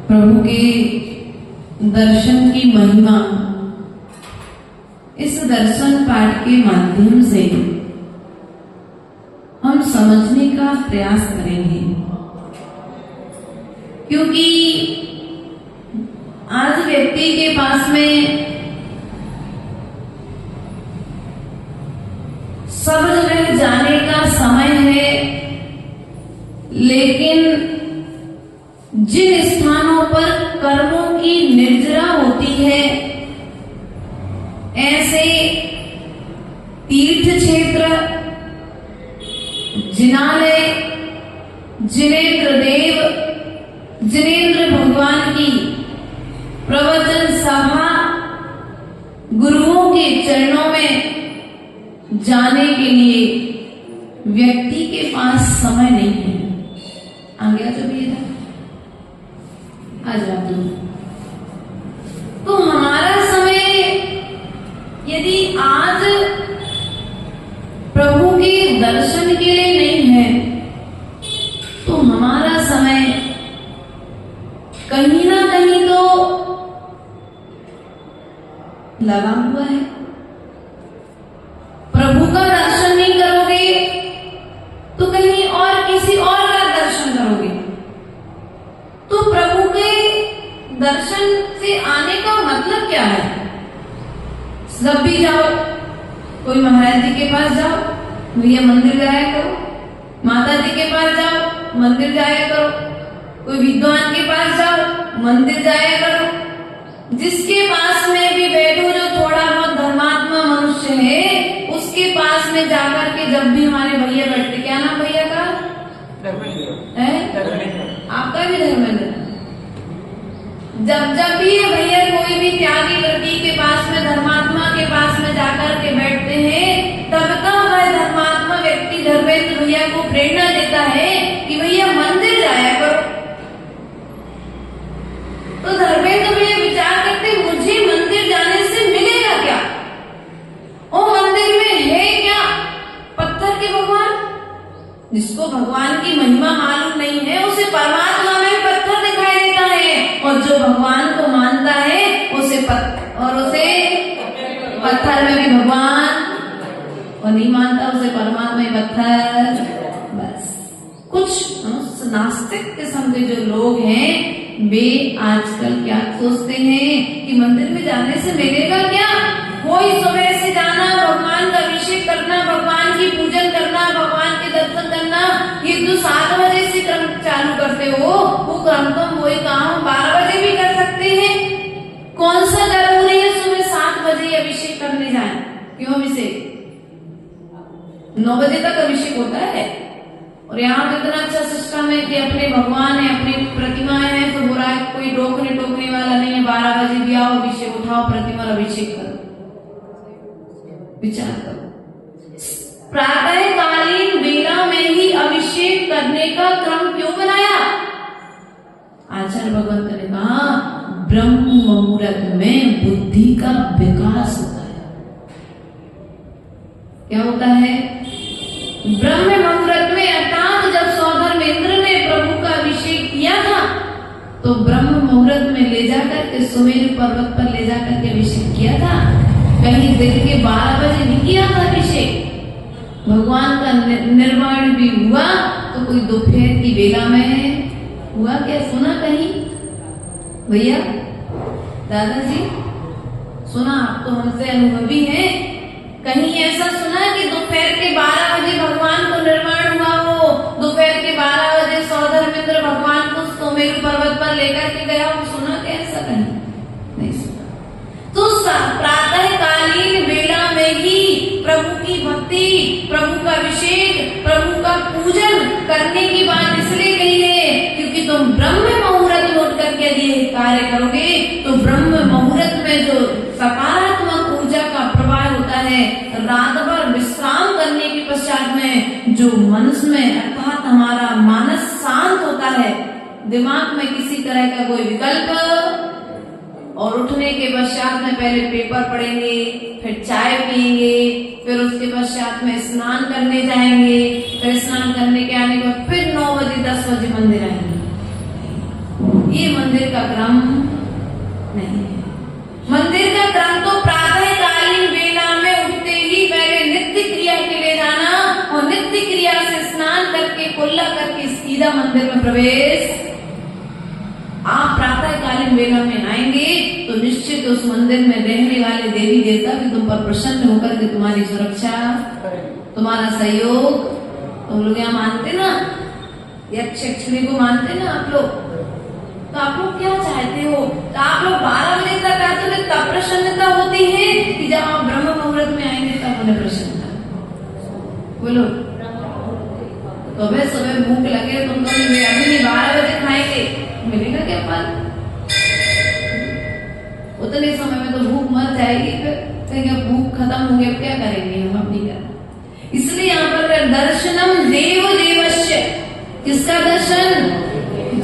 प्रभु के दर्शन की महिमा इस दर्शन पाठ के माध्यम से हम समझने का प्रयास करेंगे, क्योंकि आज व्यक्ति के पास में सब जगह जाने का समय है, लेकिन जिन स्थानों पर कर्मों की निर्जरा होती है, ऐसे तीर्थ क्षेत्र, जिनालय, जिनेंद्र देव, जिनेंद्र भगवान की प्रवचन सभा, गुरुओं के चरणों में जाने के लिए व्यक्ति के पास समय नहीं है। आ गया जो भी इधर आज रात तो हमारा समय यदि आज प्रभु के दर्शन के लिए नहीं है, तो हमारा समय कहीं ना कहीं तो लगा हुआ है। प्रभु का दर्शन नहीं करोगे तो कहीं और किसी और का दर्शन करोगे। तो प्रभु के दर्शन से आने का मतलब क्या है? जब भी जाओ, कोई महाराज जी के पास जाओ, भैया मंदिर जाया करो, माता जी के पास जाओ, मंदिर जाया करो, कोई विद्वान के पास जाओ, मंदिर जाया करो, जिसके पास में भी बैठो जो थोड़ा बहुत धर्मात्मा मनुष्य है, उसके पास में जाकर के जब भी हमारे भैया बैठते, क्या नाम भैया का है? आपका भी धर्मेंद्र। जब भी ये भैया कोई भी त्यागी व्यक्ति के पास में, धर्मात्मा के पास में जाकर के बैठते हैं, तब का वह धर्मात्मा व्यक्ति धर्मेंद्र भैया को प्रेरणा देता है कि भैया मंदिर जाया करो। तो धर्मेंद्र भैया विचार करते, मुझे मंदिर जाने से मिलेगा क्या? ओ मंदिर में है क्या? पत्थर के भगवान। जिसको भगवान की महिमा मालूम नहीं है, उसे परमात्मा में पत्थर दिखाई देता है, और जो भगवान को मानता है उसे पत्थर में भी भगवान, और नहीं मानता उसे परमात्मा में पत्थर। बस कुछ नास्तिक किस्म के जो लोग हैं, वे आजकल क्या सोचते हैं कि मंदिर में जाने से मिलेगा क्या? कोई सुबह से जाना, भगवान का अभिषेक करना, भगवान की पूजन करना, भगवान के दर्शन करना, ये जो 7 बजे से क्रम चालू करते हो, वो क्रम तुम वही काम 12 बजे भी कर सकते हैं। कौन सा जरूरी है सुबह 7 बजे अभिषेक करने जाए? क्यों अभिषेक? 9 बजे तक अभिषेक होता है। और यहाँ तो इतना अच्छा सिस्टम है कि अपने भगवान है, अपनी प्रतिमाएं हैं, तो बुरा कोई रोकने टोकने वाला नहीं है। 12 बजे भी आओ, अभिषेक उठाओ, प्रतिमा अभिषेक करो। विचार करो, प्रातःकालीन वेला में ही अभिषेक करने का क्रम क्यों बनाया? आचार्य भगवंत ने कहा, ब्रह्म मुहूर्त में बुद्धि का विकास होता है। क्या होता है? ब्रह्म मुहूर्त में, अर्थात जब सौधर्मेंद्र ने प्रभु का अभिषेक किया था, तो ब्रह्म मुहूर्त में ले जाकर के सुमेरु पर्वत पर ले जाकर के अभिषेक किया था। कहीं दिन के 12 बजे नहीं किया था अभिषेक। भगवान का निर्माण भी हुआ तो कोई दोपहर की वेला में हुआ। क्या सुना कहीं भैया, दादाजी सुना? आप तो हमसे अनुभवी हैं। कहीं ऐसा सुना कि दोपहर के 12 बजे भगवान को निर्माण हुआ हो, दोपहर के 12 बजे सौधर्मेंद्र भगवान को सुमेरु पर्वत पर लेकर के गया हो? सुना क्या ऐसा? कहीं नहीं सुना। तो प्रातःकालीन वेला में ही प्रभु की भक्ति, प्रभु का अभिषेक, प्रभु का पूजन करने की बात इसलिए कही है क्योंकि तुम ब्रह्म मुहूर्त में उठ करके यदि कार्य करोगे तो ब्रह्म मुहूर्त में जो सकारात्मक ऊर्जा का प्रवाह होता है, रात भर विश्राम करने के पश्चात में जो मनुष्य में अर्थात हमारा मानस शांत होता है, दिमाग में किसी तरह का कोई विकल्प, और उठने के पश्चात में पहले पेपर पढ़ेंगे, फिर चाय पिएंगे, फिर उसके पश्चात में स्नान करने जाएंगे, फिर स्नान करने के आने के बाद फिर 9 बजे 10 बजे मंदिर आएंगे। ये मंदिर का क्रम नहीं है। मंदिर का क्रम तो प्रातःकालीन वेला में उठते ही पहले नित्य क्रिया के लिए जाना, और नित्य क्रिया से स्नान करके कुल्ला करके सीधा मंदिर में प्रवेश। आप प्रातःकालीन वेला में आएंगे तो निश्चित उस मंदिर में रहने वाले देवी देवता भी तुम पर प्रसन्न होकर के तुम्हारी सुरक्षा, तुम्हारा सहयोग। तुम लोग यहाँ मानते ना, यक्षिणी को मानते ना आप लोग, तो आप लोग क्या चाहते हो? तो आप लोग 12 बजे तक आते हो, तब प्रसन्नता होती है कि जब आप ब्रह्म मुहूर्त में आएंगे तब उन्हें प्रसन्नता। बोलो, तो सुबह भूख लगे तुम कभी अभी 12 बजे खाएंगे, मिलेगा क्या फल? उतने समय में तो भूख मर जाएगी, फिर भूख खत्म हो गई, क्या करेंगे हम? अपनी करना। इसलिए यहाँ पर दर्शनम देव देवस्य, किसका दर्शन?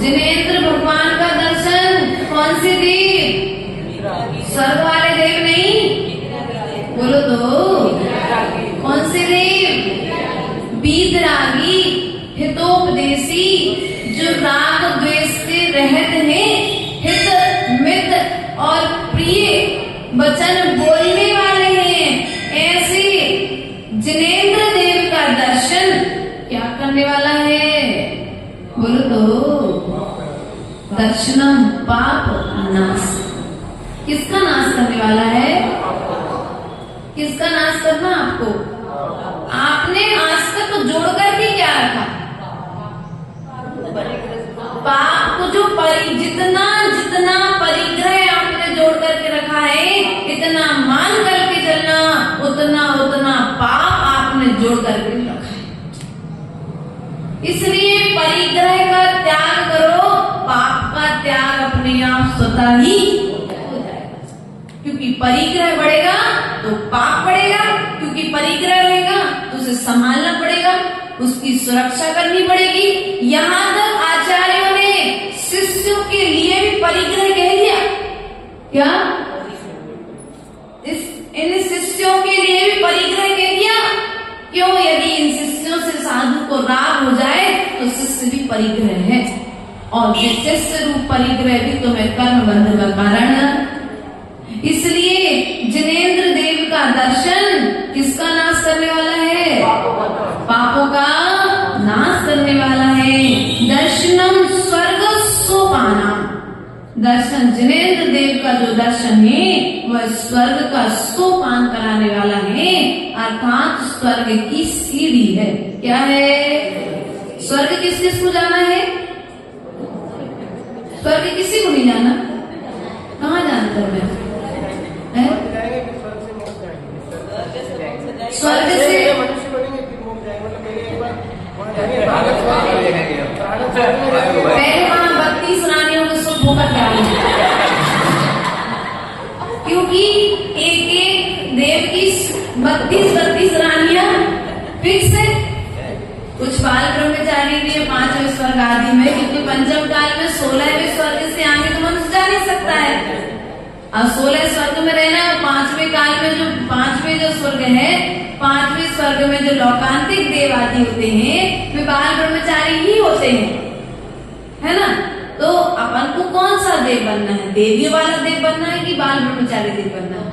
जिनेंद्र भगवान का दर्शन। कौन से देव? स्वर्ग वाले देव नहीं, बोलो तो कौन से देव? बीतरागी, हितोपदेशी, जो राग द्वेष से रहित हैं, हित मित और प्रिय वचन बोलने वाले हैं, ऐसे जिनेंद्र देव का दर्शन क्या करने वाला है? बोलो तो दर्शनम पाप नाश। किसका नाश करने वाला है? किसका नाश करना? आपको। आपने आज तक तो जोड़ करके क्या रखा? पाप को जो जितना जितना परिग्रह आपने जोड़ परिग्रह का त्याग करो, पाप का त्याग अपने आप स्वतः ही हो जाएगा। क्योंकि परिग्रह बढ़ेगा तो पाप बढ़ेगा, क्योंकि परिग्रह रहेगा तो उसे संभालना पड़ेगा, उसकी सुरक्षा करनी पड़ेगी। यहाँ तक आचार्यों ने शिष्यों के लिए भी परिग्रह कह दिया। क्या इन शिष्यों के लिए भी परिग्रह कह दिया? क्यों? यदि इन शिष्यों से साधु को राग हो जाए तो शिष्य भी परिग्रह है, और ये शिष्य रूप परिग्रह भी तुम्हें कर्म बंध का कारण है। इसलिए जिनेंद्र देव का दर्शन किसका नाश करने वाला है? पापों का नाश करने वाला है। दर्शनम स्वर्ग सोपानम, दर्शन जिनेंद्र देव का जो दर्शन है वह स्वर्ग का सोपान कराने वाला है, अर्थात स्वर्ग की सीढ़ी है। क्या है? स्वर्ग किस किस को जाना है? स्वर्ग किसी को नहीं जाना। कहाँ जानते हो? स्वर्ग से पहले वहां 32 रानियों को सुख भोगत डालेंगे, क्योंकि एक एक देव की 32 रानियां फिक्स है। कुछ बाल ब्रह्मचारी भी है 5वें स्वर्ग आदि में, क्योंकि पंचम काल में 16वें स्वर्ग से आगे तो मनुष्य जा नहीं सकता है। अब 16 स्वर्ग में रहना, 5वें काल में जो 5वें जो स्वर्ग है, 5वें स्वर्ग में जो लोकांतिक देव आदि होते हैं वे बाल ब्रह्मचारी ही होते हैं, है ना। तो अपन को कौन सा देव बनना है? देवियों वाला देव बनना है कि बाल ब्रह्मचारी देव बनना है?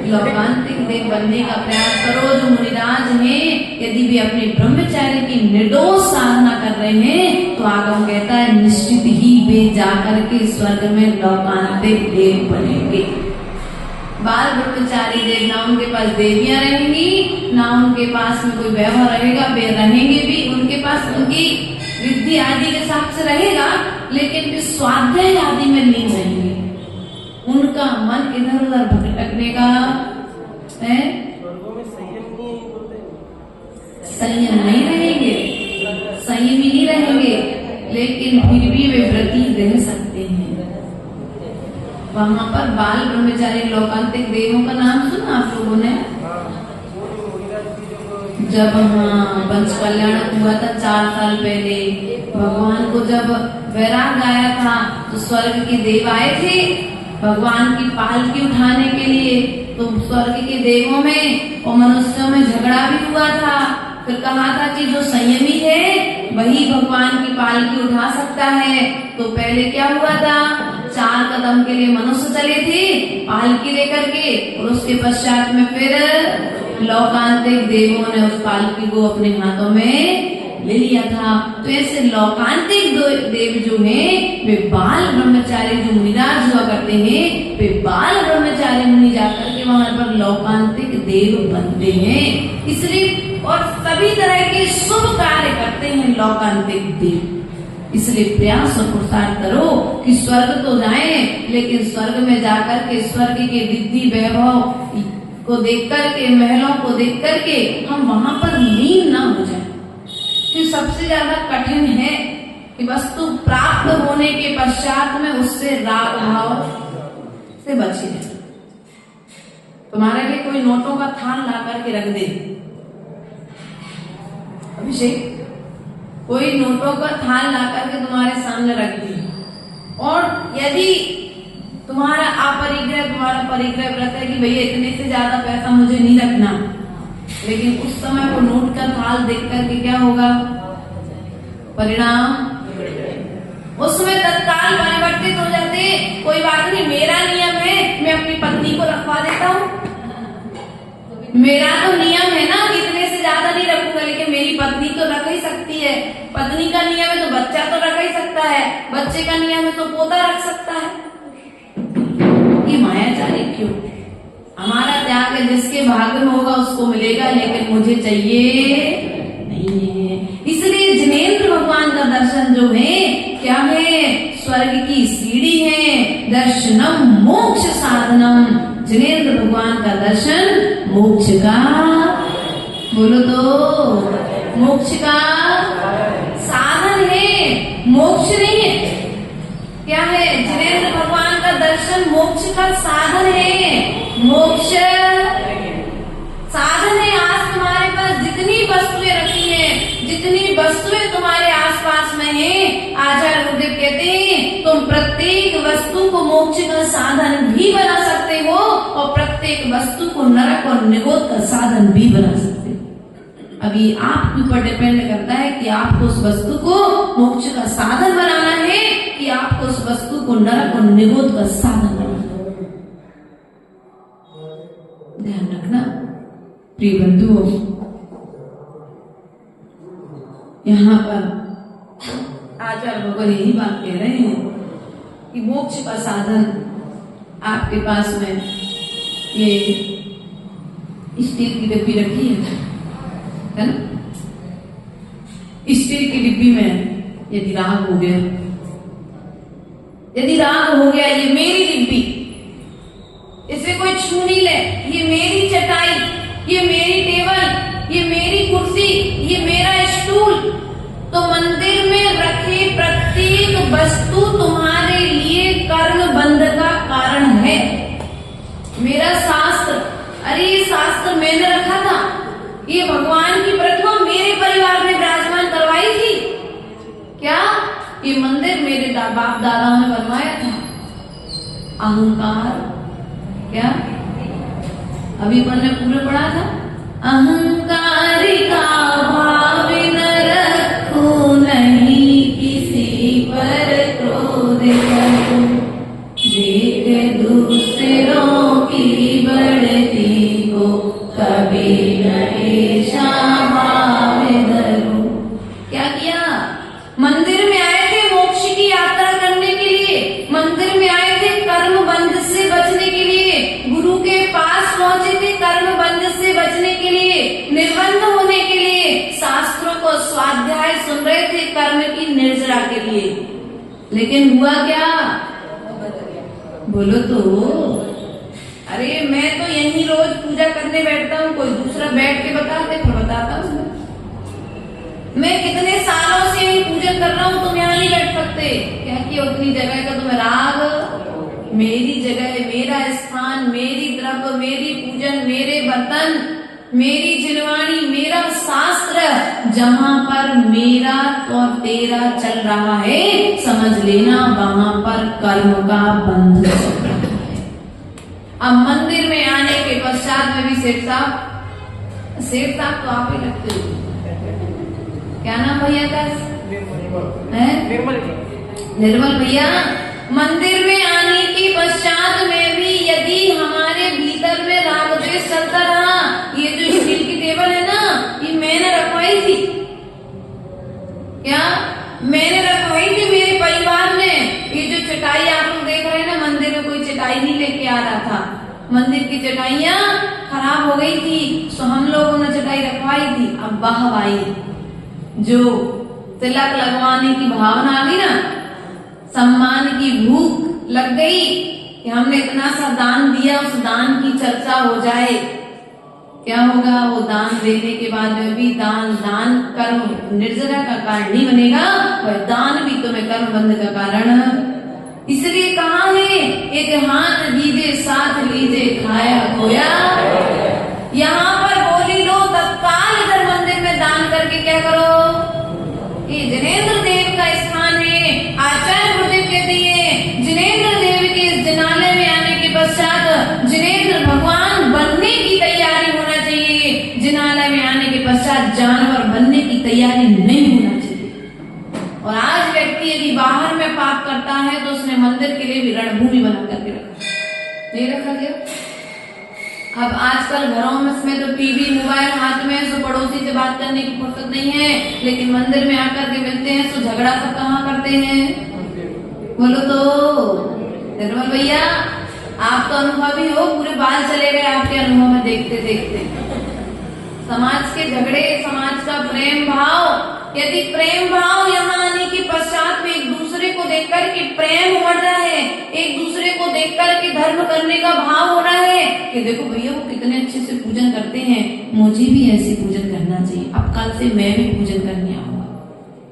लोकांतिक देव बनने का प्रयास करो। जो मुनिराज हैं यदि भी अपने ब्रह्मचारी की निर्दोष साधना कर रहे हैं तो आगम कहता है निश्चित ही वे जाकर के स्वर्ग में लोकांतिक देव बनेंगे। बाल ब्रह्मचारी देव ना उनके पास देवियां रहेंगी, ना उनके पास में कोई वैभव रहेगा, वे रहेंगे भी, उनके पास उनकी विधि आदि के साथ से रहेगा, लेकिन वे स्वाध्याय आदि में नहीं रहेंगे। उनका मन इधर उधर भटकने का है, संयम नहीं रहेंगे, संयमी नहीं रहेंगे, लेकिन फिर भी वे व्रती रह सकते हैं। वहां पर बाल ब्रह्मचारी लोकांतिक देवों का नाम सुना आप लोगों ने? जब पंच कल्याण हुआ था 4 साल पहले, भगवान को जब वैराग आया था तो स्वर्ग के देव आए थे भगवान की पालकी उठाने के लिए। तो स्वर्ग के देवों में और मनुष्यों में झगड़ा भी हुआ था। फिर कहा था कि जो संयमी है वही भगवान की पालकी उठा सकता है। तो पहले क्या हुआ था? 4 कदम के लिए मनुष्य चले थे पालकी लेकर के, और उसके पश्चात में फिर लोकांतिक देवों ने उस पालकी को अपने हाथों में ले लिया था। तो ऐसे लोकांतिक देव जो हैं वे बाल ब्रह्मचारी जो मुनिराज हुआ करते हैं, वे बाल ब्रह्मचारी मुनि जाकर के वहां पर लोकांतिक देव बनते हैं। इसलिए और सभी तरह के शुभ कार्य करते हैं लोकांतिक देव। इसलिए प्रयास और पुरुषार्थ करो कि स्वर्ग तो जाएं, लेकिन स्वर्ग में जाकर के स्वर्ग के विधि वैभव को देख करके, महलों को देख करके हम वहां पर लीन ना हो जाए। कि सबसे ज्यादा कठिन है कि वस्तु प्राप्त होने के पश्चात में उससे राग भाव से बची रहे। तुम्हारे लिए कोई नोटों का थान ला करके रख दे, अभिषेक कोई नोटों का थान ला करके तुम्हारे सामने रख दी, और यदि तुम्हारा अपरिग्रह, तुम्हारा परिग्रह व्रत है कि भैया इतने से ज्यादा पैसा मुझे नहीं रखना, लेकिन उस समय वो नोट का थाल देख करके क्या होगा परिणाम? उस समय तत्काल परिवर्तित हो जाते। कोई बात नहीं, मेरा नियम है, मैं अपनी पत्नी को रखवा देता हूँ। मेरा तो नियम है ना कि इतने से ज्यादा नहीं रखूंगा, लेकिन मेरी पत्नी तो रख ही सकती है। पत्नी का नियम है तो बच्चा तो रख ही सकता है, बच्चे का नियम है तो पोता रख सकता है। ये मायाजाली क्यों? हमारा त्याग है, जिसके भाग्य में होगा उसको मिलेगा, लेकिन मुझे चाहिए नहीं है। इसलिए जिनेंद्र भगवान का दर्शन जो है क्या है? स्वर्ग की सीढ़ी है। दर्शनम मोक्ष साधनम, जिनेंद्र भगवान का दर्शन मोक्ष का, बोलो तो मोक्ष का मोक्ष नहीं है। क्या है? जिनेंद्र भगवान का दर्शन मोक्ष का साधन है। मोक्ष साधन है। आज तुम्हारे पास जितनी वस्तुएं रखी हैं, जितनी वस्तुएं तुम्हारे आसपास में हैं, आचार्य गुरुदेव कहते हैं तुम प्रत्येक वस्तु को मोक्ष का साधन भी बना सकते हो और प्रत्येक वस्तु को नरक और निगोद का साधन भी बना सकते हो। अभी आपके ऊपर डिपेंड करता है कि आपको उस वस्तु को मोक्ष का साधन बनाना है कि आपको उस वस्तु को नरक और निगोद का साधन बनाना है। ध्यान रखना प्रिय बंधुओं, यहाँ पर आचार्य भगवान यही बात कह रहे हैं कि मोक्ष का साधन आपके पास में ये स्टील की डिब्बी रखी है ना? स्टील की डिब्बी में यदि राग हो गया, यदि राग हो गया, ये मेरी डिब्बी, इसे कोई छू नहीं ले, ये मेरी चटाई, ये मेरी टेबल, ये मेरी कुर्सी, ये मेरा स्टूल, तो मंदिर में रखे प्रत्येक वस्तु तुम्हारे लिए कर्म बंध का कारण है। मेरा शास्त्र, अरे ये शास्त्र मैंने रखा था, ये भगवान की प्रतिमा मेरे परिवार में विराजमान करवाई थी क्या? ये मंदिर मेरे बाप दादाओं ने बनवाया था। अहंकार क्या? अभी मैंने पूरे पढ़ा था, अहंकार का भाव न रखो, नहीं किसी पर क्रोध करो, देख दूसरों की बढ़ती को कभी न ऐसा भाव धरो। क्या किया? मंदिर में आए थे मोक्ष की यात्रा करने के लिए, मंदिर में आए थे कर्म बंध से बचने के लिए, गुरु के पास पहुंचे थे कर्म बंध से बचने के लिए, निर्बंध होने के लिए, शास्त्रों को स्वाध्याय सुन रहे थे कर्म की निर्जरा के लिए। लेकिन हुआ क्या? बोलो तो। अरे मैं तो यही रोज पूजा करने बैठता हूँ, कोई दूसरा बैठ के बताते फिर बताता हूँ। मैं कितने सालों से यही पूजन कर रहा हूँ, तुम यहाँ नहीं बैठ सकते। क्या किया? उतनी जगह का तुम्हें राग, मेरी जगह, मेरा स्थान, मेरी द्रव्य, मेरी पूजन, मेरे बर्तन, मेरी जिनवाणी, मेरा शास्त्र, जहाँ पर मेरा और तेरा चल रहा है, समझ लेना वहां पर कर्म का बंध चल रहा है। अब मंदिर में आने के पश्चात में भी सेठ साहब तो आप ही लगते हो। क्या नाम भैया का? निर्मल भैया। मंदिर में आने के पश्चात में भी यदि हमारे भीतर में राग द्वेष चलता रहा, ये जो स्टील की टेबल है ना, ये मैंने रखवाई थी क्या? मैंने रखवाई थी मेरे परिवार ने। ये जो चटाई आप लोग देख रहे हैं ना, मंदिर में कोई चटाई नहीं लेके आ रहा था, मंदिर की चटाइयां खराब हो गई थी, तो हम लोगों ने चटाई रखवाई थी। अब बहवाई, जो तिलक लगवाने की भावना आ गई ना, सम्मान की भूख लग गई कि हमने इतना सा दान दिया, उस दान की चर्चा हो जाए। क्या होगा? वो दान देने के बाद में भी दान कर्म निर्जरा का कारण नहीं बनेगा, वह दान भी तुम्हें कर्म बंध का कारण। इसलिए कहा है, एक हाथ दीजिए साथ लीजिए खाया खोया। यहाँ पर बोली लो तत्काल इधर मंदिर में दान करके क्या करो? ये जिनेंद्र देव का स्थान है। आचार्य गुरुदेव कहते हैं जिनेंद्र देव के इस जिनालय में आने के पश्चात जिनेंद्र भगवान बनने की तैयारी होना चाहिए। जिनालय में आने के पश्चात जानवर बनने की तैयारी नहीं होना चाहिए। और आज व्यक्ति यदि बाहर में पाप करता है तो उसने मंदिर के लिए भी रणभूमि बना करके रखा, नहीं रखा गया। अब आजकल घरों में तो टीवी मोबाइल हाथ में है, तो पड़ोसी से बात करने की फुर्सत नहीं है, लेकिन मंदिर में आकर के मिलते हैं तो झगड़ा सब कहाँ करते हैं? बोलो तो निर्मल भैया, आप तो अनुभवी हो, पूरे बाल चले गए आपके अनुभव में देखते देखते। समाज के झगड़े, समाज का प्रेम भाव, यदि प्रेम भाव यहाँ आने के पश्चात में एक दूसरे को देखकर के प्रेम बढ़ रहा है, एक दूसरे को देखकर के धर्म करने का भाव हो रहा है कि देखो भैया वो कितने अच्छे से पूजन करते हैं, मुझे भी ऐसे पूजन करना चाहिए, अब कल से मैं भी पूजन करने आऊंगा।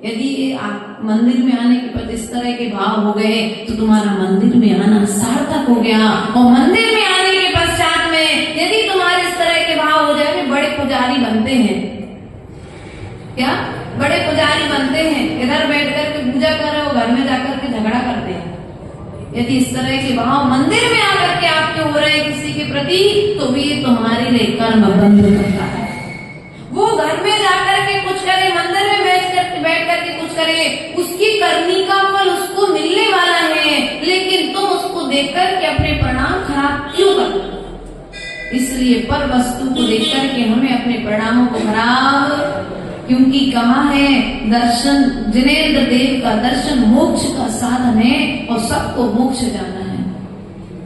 यदि ये आप मंदिर में आने के बाद इस तरह के भाव हो गए तो तुम्हारा मंदिर में आना सार्थक हो गया। और मंदिर में आने के पश्चात में यदि तुम्हारे इस तरह के भाव हो जाए, बड़े पुजारी बनते हैं। क्या बड़े पुजारी बनते हैं? इधर बैठ करके पूजा कर रहे हो, घर में जाकर के झगड़ा करते हैं। यदि इस तरह के भाव मंदिर में आकर के आपके हो रहे किसी के प्रति, तो भी ये तुम्हारे लिए कर्म बंद करता है। वो घर में जाकर के कुछ करे, मंदिर में बैठ करके कुछ करे, उसकी करनी का फल उसको मिलने वाला है, लेकिन तुम उसको देख करके अपने परिणाम खराब क्यों करते? इसलिए पर वस्तु को देख करके हमें अपने परिणामों को खराब, क्योंकि कहा है दर्शन, जिनेंद्र देव का दर्शन मोक्ष का साधन है और सबको मोक्ष जाना है।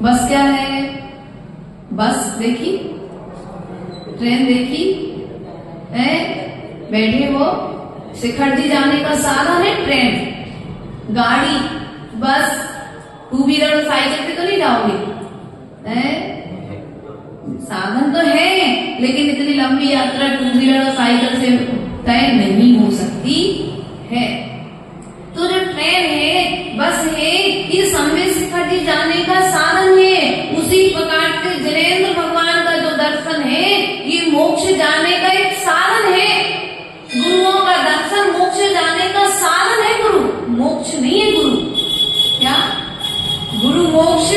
बस क्या है? बस देखी, ट्रेन देखी है, बैठे हो, शिखर जी जाने का साधन है ट्रेन, गाड़ी, बस, टू व्हीलर और साइकिल से तो नहीं जाओगे, है? साधन तो है, लेकिन इतनी लंबी यात्रा टू व्हीलर और साइकिल से तय नहीं हो सकती है। तो जो ट्रेन है, बस है, ये समय शिखर जी जाने का साधन है। उसी प्रकार से जिनेंद्र भगवान का जो दर्शन है, ये मोक्ष जाने का एक साधन है। गुरुओं का दर्शन मोक्ष जाने का साधन है। गुरु मोक्ष नहीं है। गुरु क्या? गुरु मोक्ष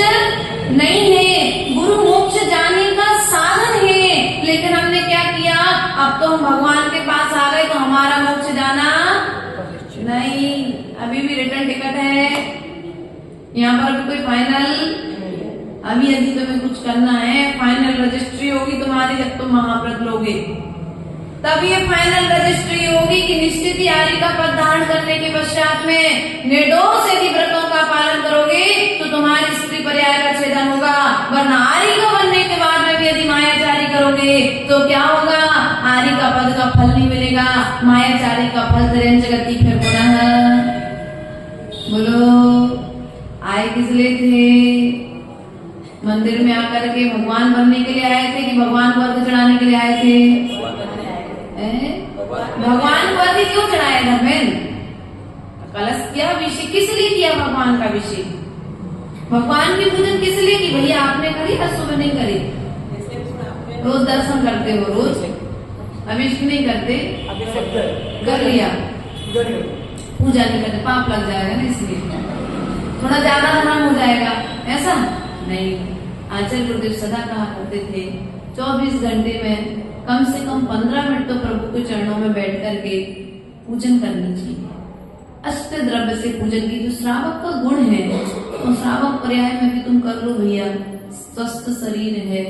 नहीं है, गुरु मोक्ष जाने का साधन है। लेकिन हमने क्या किया? अब तो हम भगवान के पास आ गए, तो हमारा मोक्ष जाना नहीं। अभी भी रिटर्न टिकट है, यहाँ पर भी कोई फाइनल, अभी यदि तुम्हें कुछ करना है, फाइनल रजिस्ट्री होगी तुम्हारी जब तुम महाव्रत लोगे, तब ये फाइनल रजिस्ट्री होगी कि निश्चित ही आर्य का पद धारण करने के पश्चात में निर्दोष यदि व्रतों का पालन करोगे तो तुम्हारी स्त्री पर्याय का छेदन होगा। वरना आर्य को बनने के बाद में भी यदि मायाचारी करोगे तो क्या होगा? आर्य का पद का फल नहीं मिलेगा, मायाचारी का फल धरें जगती। फिर पुनः बोलो, आए किस लिए थे? मंदिर में आकर के भगवान बनने के लिए आए थे कि भगवान को अर्घ चढ़ाने के लिए आए थे? भगवान को अर्घ क्यों चढ़ाया? घर में कलश किया, विषय किस लिए किया? भगवान का विषय, भगवान की पूजन किस लिए की? भैया आपने करी, आज सुबह नहीं करी? रोज दर्शन करते हो, रोज अभिषेक नहीं करते? कर लिया, पूजा नहीं करते, पाप लग जाएगा ना, इसलिए थोड़ा ज्यादा धर्म हो जाएगा, ऐसा नहीं। आचार्य गुरुदेव सदा कहा करते थे 24 घंटे में कम से कम 15 मिनट तो प्रभु के चरणों में बैठ करके पूजन करनी चाहिए। अष्ट द्रव्य से पूजन की जो श्रावक का गुण है, तो श्रावक पर्याय में भी तुम कर लो भैया। स्वस्थ शरीर है,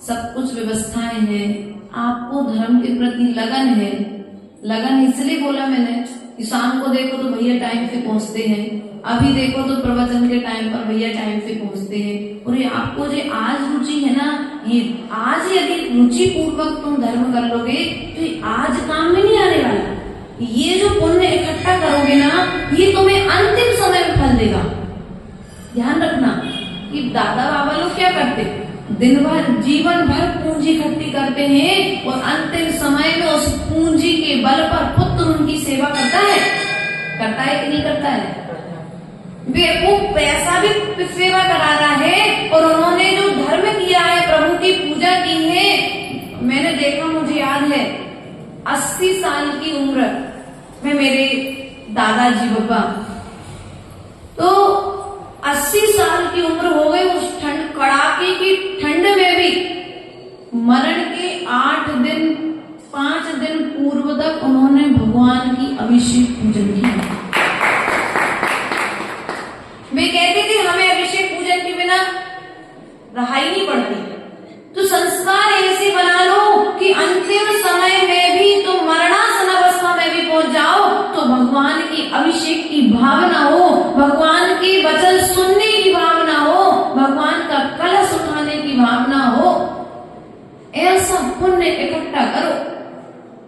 सब कुछ व्यवस्थाएं हैं, आपको धर्म के प्रति लगन है। लगन इसलिए बोला मैंने कि शाम को देखो तो भैया टाइम से पहुंचते हैं, अभी देखो तो प्रवचन के टाइम पर भैया टाइम से पहुंचते हैं। और ये आपको जो आज रुचि है ना, ये आज यदि रुचि पूर्वक तुम धर्म कर लोगे तो ये आज काम में नहीं आने वाला। ये जो पुण्य इकट्ठा करोगे ना, ये तुम्हें अंतिम समय में फल देगा। ध्यान रखना कि दादा बाबा लोग क्या करते, दिन भर जीवन भर पूंजी इकट्ठी करते हैं और अंतिम समय में उस पूंजी के बल पर पुत्र उनकी सेवा करता है कि नहीं करता है? वो पैसा भी सेवा करा रहा है और उन्होंने जो धर्म किया है, प्रभु की पूजा की है। मैंने देखा, मुझे याद है 80 साल की उम्र में मेरे दादाजी बाबा, तो 80 साल की उम्र हो गई, उस ठंड, कड़ाके की ठंड में भी मरण के 8 दिन 5 दिन पूर्व तक उन्होंने भगवान की अभिषेक पूजन की। वे कहते थे हमें अभिषेक पूजन के बिना रहाई नहीं पड़ती। तो संस्कार ऐसे बना लो कि अंतिम समय में भी तुम मरणासन अवस्था में भी पहुंच जाओ तो भगवान की अभिषेक की भावना हो, भगवान की वचन सुनने की भावना हो, भगवान का कलश उठाने की भावना हो। ऐसा पुण्य इकट्ठा करो।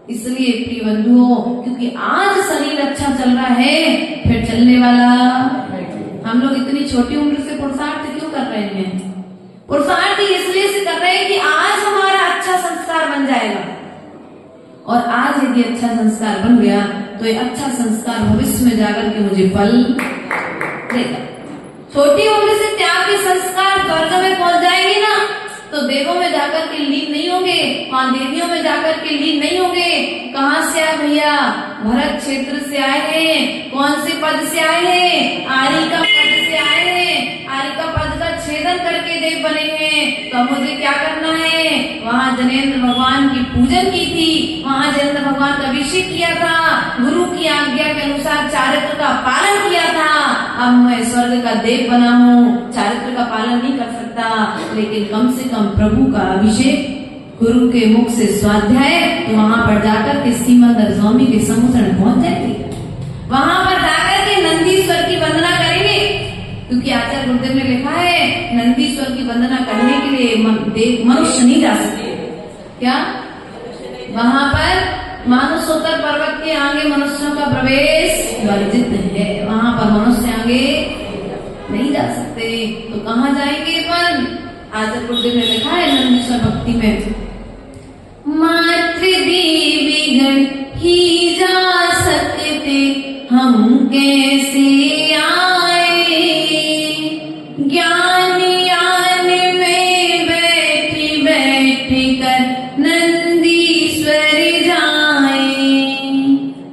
इसलिए प्रिय बंधुओं, क्योंकि आज शरीर अच्छा चल रहा है, फिर चलने वाला। हम लोग इतनी छोटी उम्र से पुरुषार्थ क्यों कर रहे हैं? पुरुषार्थ इसलिए से कर रहे हैं कि आज हमारा अच्छा संस्कार बन जाएगा, और आज यदि अच्छा संस्कार बन गया तो ये अच्छा संस्कार भविष्य में जाकर के मुझे फल देगा। छोटी उम्र से त्याग के संस्कार स्वर्ग में पहुंच जाएंगे ना, तो देवों में जाकर के लीन नहीं होंगे, वहां देवियों में जाकर के लीन नहीं होंगे। कहाँ से आए भैया? भरत क्षेत्र से आए हैं। कौन से पद से आए हैं? आरी का पद से आए हैं। आरी का पद का छेदन करके देव बने हैं। तो मुझे क्या करना है? वहां जनेंद्र भगवान की पूजन की थी, वहां जनेंद्र भगवान का अभिषेक किया था, गुरु की आज्ञा के अनुसार चारित्र का पालन किया था। अब मैं स्वर्ग का देव बना हूँ, चारित्र का पालन नहीं कर सकता, लेकिन कम से कम प्रभु का अभिषेक गुरु के मुख से स्वाध्याय, तो वहां पर जाकर के सीमंदर स्वामी के समुद्र पहुंच जाएंगे। वहां पर जाकर के नंदीश्वर की वंदना करेंगे, क्योंकि आचार्य गुरुदेव ने लिखा है नंदीश्वर की वंदना करने के लिए मनुष्य नहीं जा सकते। क्या? वहां पर मानसोत्तर पर्वत के आगे मनुष्यों का प्रवेश वर्जित है, वहां पर मनुष्य आगे नहीं जा सकते। तो कहाँ जाएंगे? पर आचार्य गुरुदेव ने लिखा है नंदीश्वर भक्ति में, मात्र देवी गण ही जा सकते, हम कैसे आए, ज्ञान यान में बैठ बैठ कर नंदीश्वर जाए।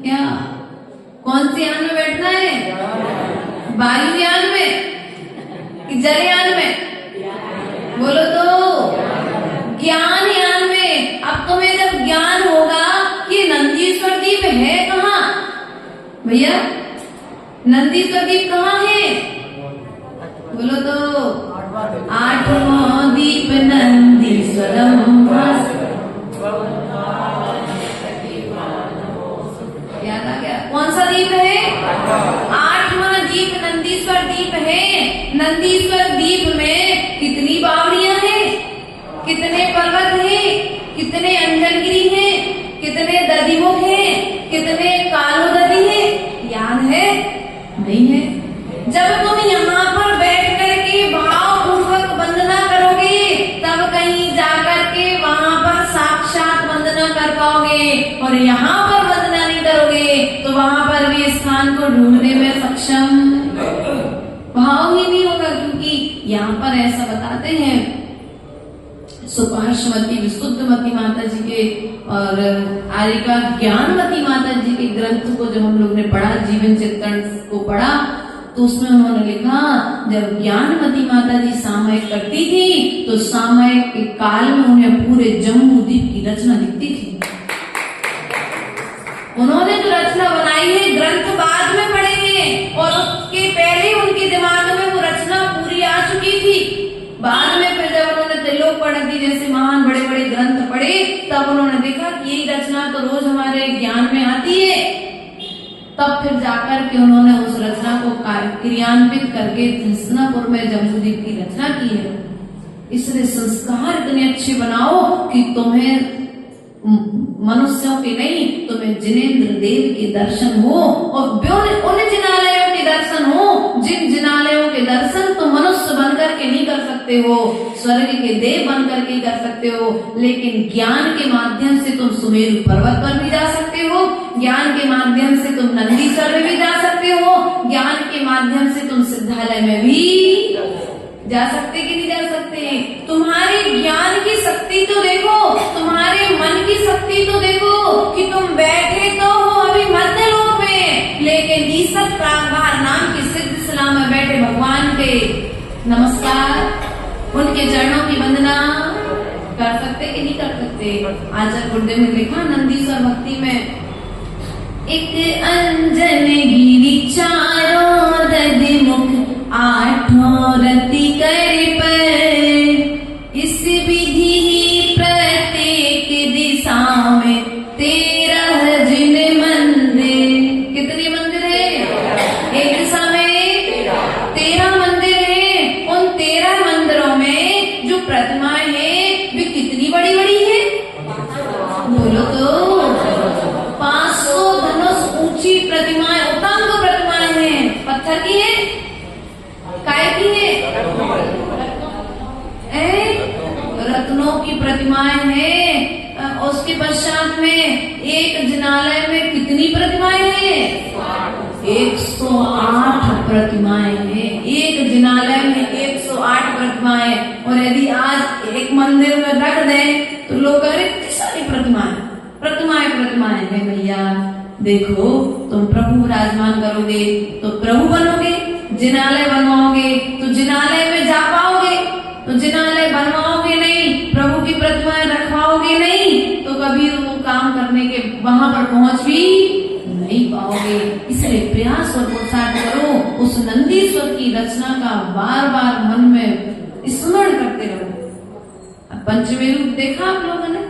क्या? कौन से यान में बैठना है? वायुयान में कि जलयान में? बोलो तो ज्ञान यान में। अब तुम्हें जब ज्ञान होगा कि नंदीश्वर द्वीप है कहाँ भैया? नंदीश्वर द्वीप कहाँ है? बोलो तो 8वां द्वीप नंदीश्वरम। याद आ गया? कौन सा द्वीप है? 8वां द्वीप नंदीश्वर द्वीप है। नंदीश्वर द्वीप में कितनी बावड़ियां हैं, कितने पर्वत हैं, कितने अंजनगिरी हैं, कितने दधिमुख हैं, कितने कालोदधि हैं? याद है? नहीं है। जब तुम यहाँ पर बैठ करके भाव पूर्वक वंदना करोगे, तब कहीं जाकर के वहां पर साक्षात वंदना कर पाओगे। और यहाँ पर वंदना नहीं करोगे तो वहां पर भी स्थान को ढूंढने में सक्षम भाव ही नहीं होगा। क्योंकि यहाँ पर ऐसा बताते हैं सुपार्श्वमती विशुद्धमती माता जी के और आरिका ज्ञानमती माता जी के ग्रंथ को जब हम लोग ने पढ़ा, जीवन चित्रण को पढ़ा, तो उसमें उन्होंने लिखा जब ज्ञानमती माता जी सामयिक करती थी तो सामयिक के काल में उन्हें पूरे जम्बू द्वीप की रचना दिखती थी। उन्होंने जो रचना बनाई है ग्रंथ बाद में पढ़े हैं, और उसके पहले उनके दिमाग में वो रचना पूरी आ चुकी थी। बाद में फिर जब उन्होंने त्रिलोक पढ़ी जैसे महान बड़े बड़े ग्रंथ पढ़े, तब उन्होंने देखा कि यही रचना तो रोज हमारे ज्ञान में आती है। तब फिर जाकर के उन्होंने उस रचना को क्रियान्वित करके हस्तिनापुर में जम्बूद्वीप की रचना की है। इसलिए संस्कार इतने अच्छे बनाओ कि तुम्हें मनुष्यों के नहीं, तुम्हें जिनेंद्र देव के दर्शन हो, और उन जिनालयों के दर्शन हो जिन जिनालयों के दर्शन तुम मनुष्य बनकर के नहीं कर सकते हो, स्वर्ग के देव बनकर के कर सकते हो। लेकिन ज्ञान के माध्यम से तुम सुमेरु पर्वत पर भी जा सकते हो, ज्ञान के माध्यम से तुम नंदीश्वर में भी जा सकते हो, ज्ञान के माध्यम से तुम सिद्धालय में भी जा सकते कि नहीं जा सकते। तुम्हारे ज्ञान की शक्ति तो देखो, तुम्हारे मन की शक्ति तो देखो कि तुम बैठे तो हो अभी मध्य लोक में, लेकिन ईसत प्रागभार नाम की सिद्ध शिला में बैठे भगवान के नमस्कार, उनके चरणों की वंदना कर सकते कि नहीं कर सकते। आचार्य गुरुदेव ने लिखा नंदीश्वर भक्ति में, एक अंजन गिरी चारों दधिमुख आठों रति कर पर, इस विधि ही प्रत्येक दिशा में 13 जिन मंदिर। कितने मंदिर है? एक दिशा में 13 मंदिर है। उन 13 मंदिरों में जो प्रतिमाएं हैं वे कितनी बड़ी बड़ी है? बोलो तो 500 धनुष ऊंची प्रतिमाएं, उत्तम प्रतिमाएं हैं। पत्थर की है, काय की है? रत्नों की प्रतिमाएं हैं। और उसके पश्चात में एक जिनालय में कितनी प्रतिमाएं हैं? 108 प्रतिमाएं हैं। एक जिनालय में 108 प्रतिमाएं। और यदि आज एक मंदिर में रख दें तो लोग कह रहे इतनी सारी प्रतिमाएं हैं। भैया देखो, तुम प्रभु विराजमान करोगे तो प्रभु बनोगे, जिनालय बनवाओगे तो जिनालय में जा पाओगे, तो जिनालय बनवाओगे नहीं, प्रभु की प्रतिमाएं रखवाओगे नहीं, तो कभी वो काम करने के वहां पर पहुंच भी नहीं पाओगे। इसलिए प्रयास और पुरुषार्थ करो, उस नंदीश्वर की रचना का बार बार मन में स्मरण करते रहो। पंचमेरु देखा आप लोगों ने?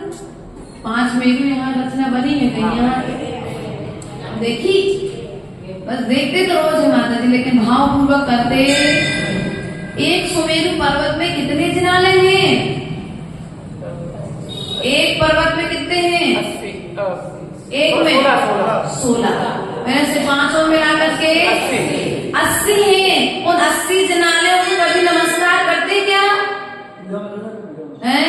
5 मेरु यहाँ रचना बनी है कहीं यहाँ देखी? बस देखते तो रोज है माता जी, लेकिन भाव पूर्वक करते। एक सुमेरु पर्वत में कितने जिनालय हैं? एक पर्वत में कितने हैं? एक में 16। वैसे 5 में आकर के 80 हैं। उन 80 जिनालयों को कभी नमस्कार करते क्या है?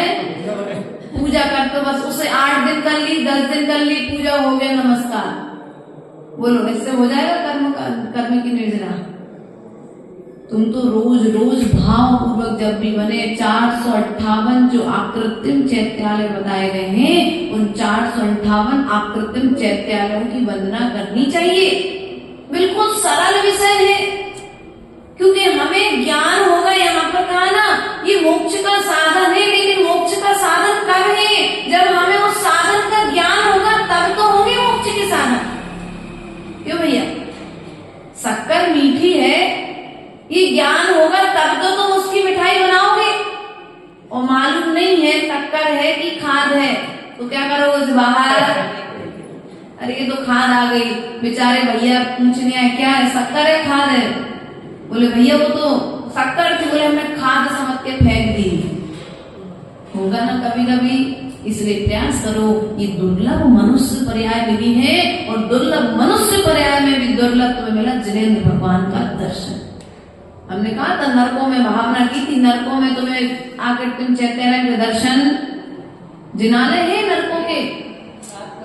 पूजा करते, बस उसे 8 दिन कर ली, 10 दिन कर ली, पूजा हो गया, नमस्कार। बोलो इससे हो जाएगा कर्म की निर्जना? तुम तो रोज रोज भाव पूर्वक जब भी बने 458 जो आकृत्रिम चैत्यालय बताए गए हैं, उन 458 आकृत्रिम चैत्यालयों की वंदना करनी चाहिए। बिल्कुल सरल विषय है, क्योंकि हमें ज्ञान होगा। यहाँ पर कहा ना, ये मोक्ष का साधन है, लेकिन मोक्ष का साधन कब है? जब हमें उस साधन का ज्ञान होगा, तब तो होंगे मोक्ष के साधन। क्यों भैया? शक्कर मीठी है, ये ज्ञान होगा तब तो तुम उसकी मिठाई बनाओगे। और मालूम नहीं है शक्कर है कि खाद है, तो क्या करोगे? बाहर, अरे ये तो खाद आ गई। बेचारे भैया पूछने आए क्या है, शक्कर है खाद है? बोले भैया वो तो शक्कर थी। बोले हमने खाद समझ के फेंक दी। होगा ना कभी कभी। इसलिए प्रयास करो। ये दुर्लभ मनुष्य पर्याय मिली है, और दुर्लभ मनुष्य पर्याय में भी दुर्लभ तुम्हें मिला जिनेंद्र भगवान का दर्शन। हमने कहा था नरकों में भावना की थी, नरकों में तुम्हें आकर तुम चैत्यालय के दर्शन, जिनालय है नरकों के।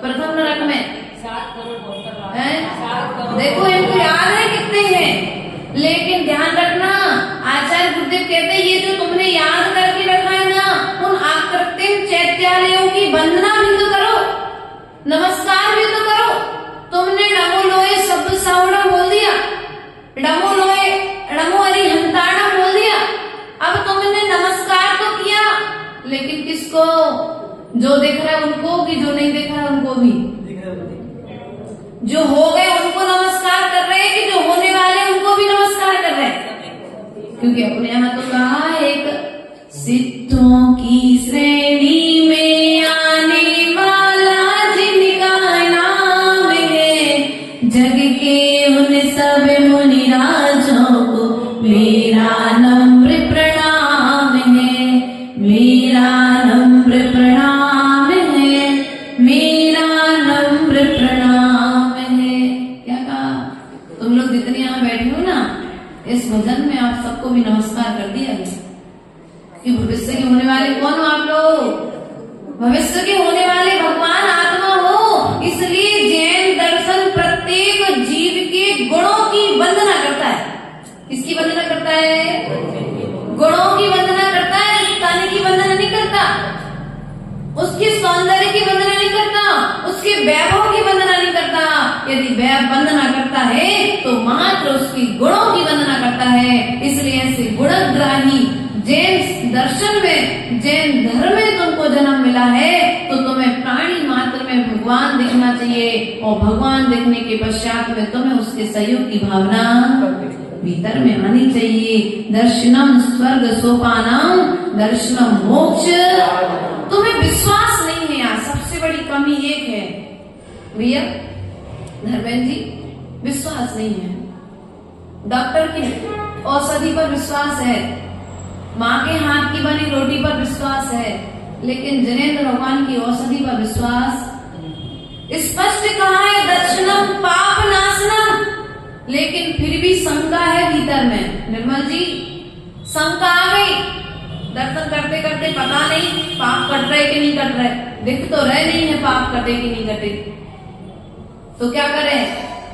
प्रथम नरक में 7 करोड़ है। देखो इनको याद है कितने हैं, लेकिन ध्यान रखना आचार्य गुरुदेव कहते ये जो तुमने याद करके रखा है ना, उन आकृत्रिम चैत्यालयों की वंदना भी तो करो, नमस्कार भी तो करो। तुमने नमो लोए शब्द सावड़ा बोल दिया, नमो लोए नमो हरि हंताड़ा बोल दिया, अब तुमने नमस्कार तो किया, लेकिन किसको? जो दिख रहा है उनको कि जो नहीं दिख रहा है उनको भी? जो हो गए उनको नमस्कार कर रहे हैं कि जो होने वाले उनको भी नमस्कार कर रहे हैं? क्योंकि अपने यहाँ तो कहा एक सिद्धों की श्रेणी में आने वाला जिनका नाम है, जग के उन सब मुनिराजों को मेरा नम्र प्रणाम है, मेरा नम्र प्रणाम है, मेरा नम्र प्रणाम है। क्या कहा? तुम लोग जितने यहाँ बैठे हो ना, इस भजन में आप सबको भी नमस्कार कर दिया गया कि भविष्य के होने वाले कौन हो आप लोग? भविष्य के होने वाले भगवान आत्मा हो। इसलिए जैन दर्शन प्रत्येक जीव के गुणों की वंदना करता है। किसकी वंदना करता है? गुणों की वंदना करता है। ताने की वंदना नहीं करता, उसके सौंदर्य की वंदना नहीं करता, उसके वैभव की वंदना नहीं करता। यदि वंदना करता है तो मात्र उसकी गुणों की वंदना करता है। इसलिए ऐसे गुणग्राही जैन दर्शन में, जैन धर्म में तुमको जन्म मिला है, तो तुम्हें प्राणी मात्र में भगवान दिखना चाहिए, और भगवान दिखने के पश्चात में तुम्हें उसके सहयोग की भावना भीतर में आनी चाहिए। दर्शनम स्वर्ग सोपानम, दर्शनम मोक्ष। तुम्हें विश्वास नहीं है यार, सबसे बड़ी कमी एक है भैया धर्मेंद्र जी, विश्वास नहीं है। डॉक्टर की औषधि पर विश्वास है, माँ के हाथ की बनी रोटी पर विश्वास है, लेकिन जिनेंद्र भगवान की औषधि पर विश्वास। स्पष्ट कहा है दर्शनम पाप नाशनम, लेकिन फिर भी शंका है भीतर में। निर्मल जी, शंका आ गई, दर्शन करते करते पता नहीं पाप कट रहे कि नहीं कट रहे। दिख तो रहे नहीं है पाप कटे कि नहीं कटे। तो क्या करें?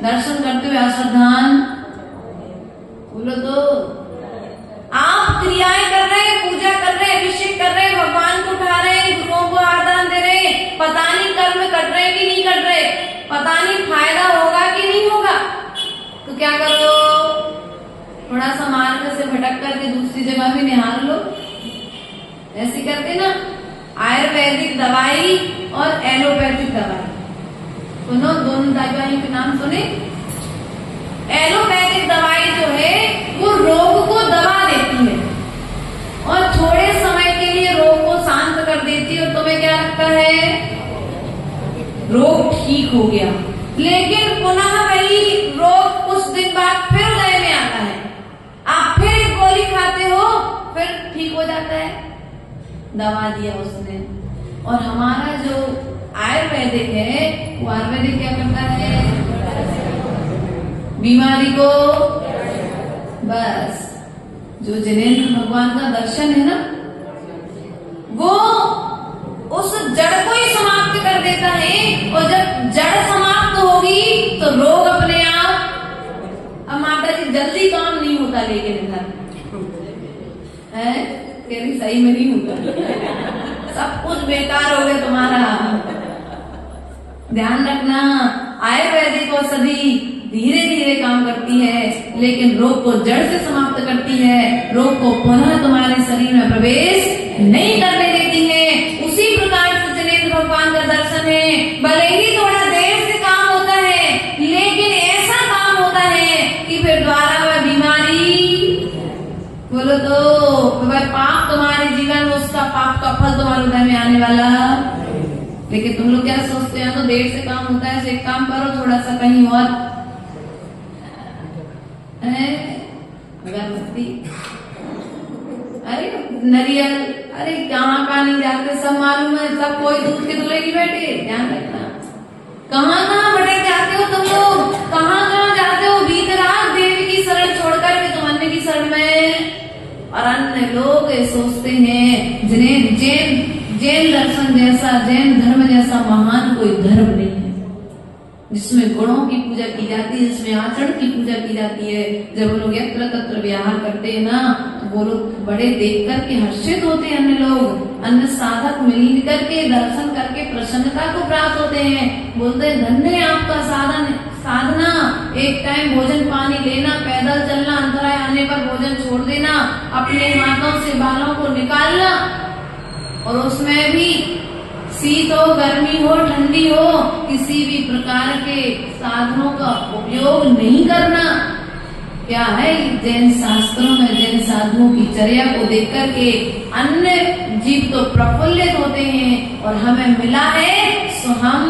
दर्शन करते हुए अश्रद्धान बोलो तो आप क्रियाएं कर रहे हैं, पूजा कर रहे हैं, अभिषेक कर रहे हैं, भगवान को उठा रहे हैं, गुरुओं को आदान दे रहे हैं, पता नहीं कर्म कट रहे कि नहीं कट रहे, पता नहीं फायदा होगा कि नहीं होगा। तो क्या करो? थोड़ा सा मार्ग से भटक करके दूसरी जगह भी निहार लो। ऐसे करते ना, आयुर्वेदिक दवाई और एलोपैथिक दवाई, सुनो दोनों दवाइयों के नाम सुने। एलोपैथिक दवाई जो है वो रोग को दबा देती है और थोड़े समय के लिए रोग को शांत कर देती है और तुम्हें क्या लगता है रोग ठीक हो गया, लेकिन पुनः वही रोग कुछ दिन बाद फिर उदय में आता है। आप फिर एक गोली खाते हो, फिर ठीक हो जाता है, दवा दिया उसने। और हमारा जो आयुर्वेदिक है वो आयुर्वेदिक क्या करता है? बीमारी को बस जो जिनेंद्र भगवान का दर्शन है ना, वो उस जड़ को ही समाप्त कर देता है। और जब जड़ समाप्त होगी तो रोग अपने आप। अब माता जी जल्दी काम नहीं होता, लेकिन इधर है तेरी सही में नहीं होता, सब कुछ बेकार हो गया तुम्हारा। ध्यान रखना, आयुर्वेदिक औषधि धीरे धीरे काम करती है, लेकिन रोग को जड़ से समाप्त करती है, रोग को पुनः तुम्हारे शरीर में प्रवेश नहीं करने देती है। उसी प्रकार से जिनेंद्र भगवान का दर्शन है, भले ही थोड़ा देर से काम होता है, लेकिन ऐसा काम होता है कि फिर द्वारा वह बीमारी बोलो तो वह पाप तुम्हारे जीवन में, उसका पाप का फल तुम्हारे उदय में आने वाला। लेकिन तुम लोग क्या सोचते हैं? तो देर से काम होता है, एक काम करो थोड़ा सा कहीं और अगरबत्ती, अरे नरियल, अरे कहाँ कहाँ नहीं जाते, सब मालूम है, सब कोई दूध के दूल्हे की बैठे। ध्यान रखना, कहाँ कहाँ भटक जाते हो तुम लोग, कहाँ कहाँ जाते हो बीत रात देवी की शरण छोड़कर के तुम अन्य की शरण में। और अन्य लोग सोचते हैं जिन्हें जैन दर्शन जैसा, जैन धर्म जैसा महान कोई धर्म नहीं है, जिसमें गुणों की पूजा की जाती है, जिसमें आचरण की पूजा की जाती है। जब वो लोग यत्र तत्र व्यवहार करते हैं ना, तो वो लोग बड़े देख करके हर्षित होते हैं। अन्य लोग, अन्य साधक मिल करके दर्शन करके प्रसन्नता को प्राप्त होते हैं। बोलते हैं धन्य है आपका साधना, एक टाइम भोजन पानी लेना, पैदल चलना, अंतराय आने पर भोजन छोड़ देना, अपने हाथों से बालों को निकालना, और उसमें भी शीत हो, गर्मी हो, ठंडी हो, किसी भी प्रकार के साधनों का उपयोग नहीं करना। क्या है जैन शास्त्रों में, जैन साधुओं की चर्या को देख करके अन्य जीव तो प्रफुल्लित होते हैं, और हमें मिला है सो हम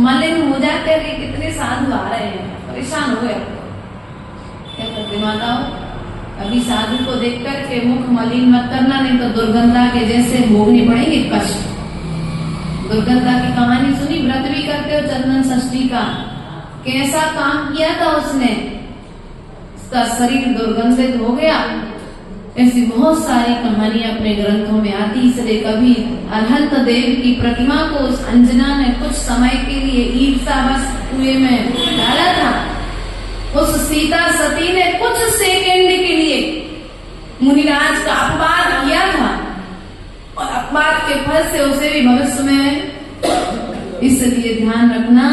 मलिन हो जाते हैं। कितने साधु आ रहे हैं, परेशान हो गए। क्या करते माताओं, अभी साधु को देख करके मुख मलिन मत करना, नहीं तो दुर्गंधा के जैसे भोगने पड़ेंगे कष्ट। दुर्गंधा की कहानी सुनी, व्रत भी करते हो चंदन षष्ठी का, कैसा काम किया था उसने, उसका शरीर दुर्गंधित हो गया। ऐसी बहुत सारी कहानियां अपने ग्रंथों में आती। इसलिए कभी अरहंत देव की प्रतिमा को उस अंजना ने कुछ समय के लिए ईर्ष्यावश कुएं में डाला था। उस सीता सती ने कुछ सेकंड के लिए मुनिराज का अपवाद किया था, और अपवाद के फल से उसे भी भविष्य में। इसलिए ध्यान रखना,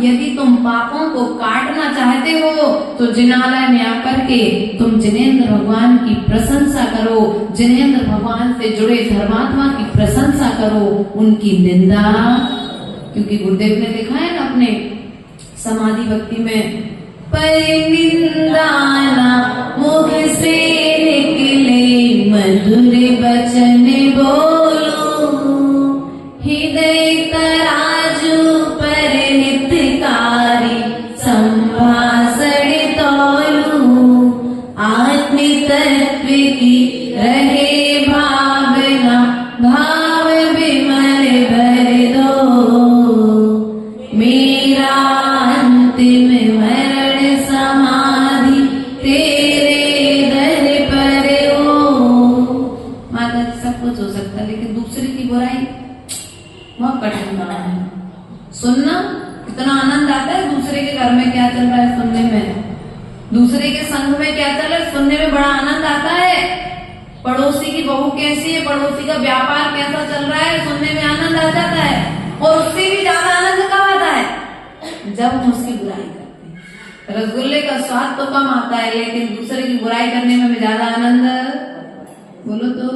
यदि तुम पापों को काटना चाहते हो तो जिनालय में आकर के तुम जिनेंद्र भगवान की प्रशंसा करो, जिनेंद्र भगवान से जुड़े धर्मात्मा की प्रशंसा करो, उनकी निंदा। क्योंकि गुरुदेव ने लिखा है ना अपने समाधि भक्ति में, पर निंदाना मुख से निकले मधुर बचन बोलो, हृदय तराजू पर हितकारी संभाषण तोलू, आत्म तत्व की रहे भावना भाव विमल भर दो, मेरा अंतिम मरण समाधि तेरे दर पर हो। माता जी सब कुछ हो सकता है, लेकिन दूसरे की बुराई बहुत कठिन काम है। सुनना इतना आनंद आता है, दूसरे के घर में क्या चल रहा है सुनने में, दूसरे के संग में क्या चल रहा है सुनने में बड़ा आनंद आता है। पड़ोसी की बहू कैसी है, पड़ोसी का व्यापार कैसा चल रहा है, सुनने में आनंद आ जाता है। और उससे भी ज्यादा आनंद कब आता है, जब हम उसकी बुराई करते हैं। रसगुल्ले का स्वाद तो कम आता है, लेकिन दूसरे की बुराई करने में भी ज्यादा आनंद। बोलो तो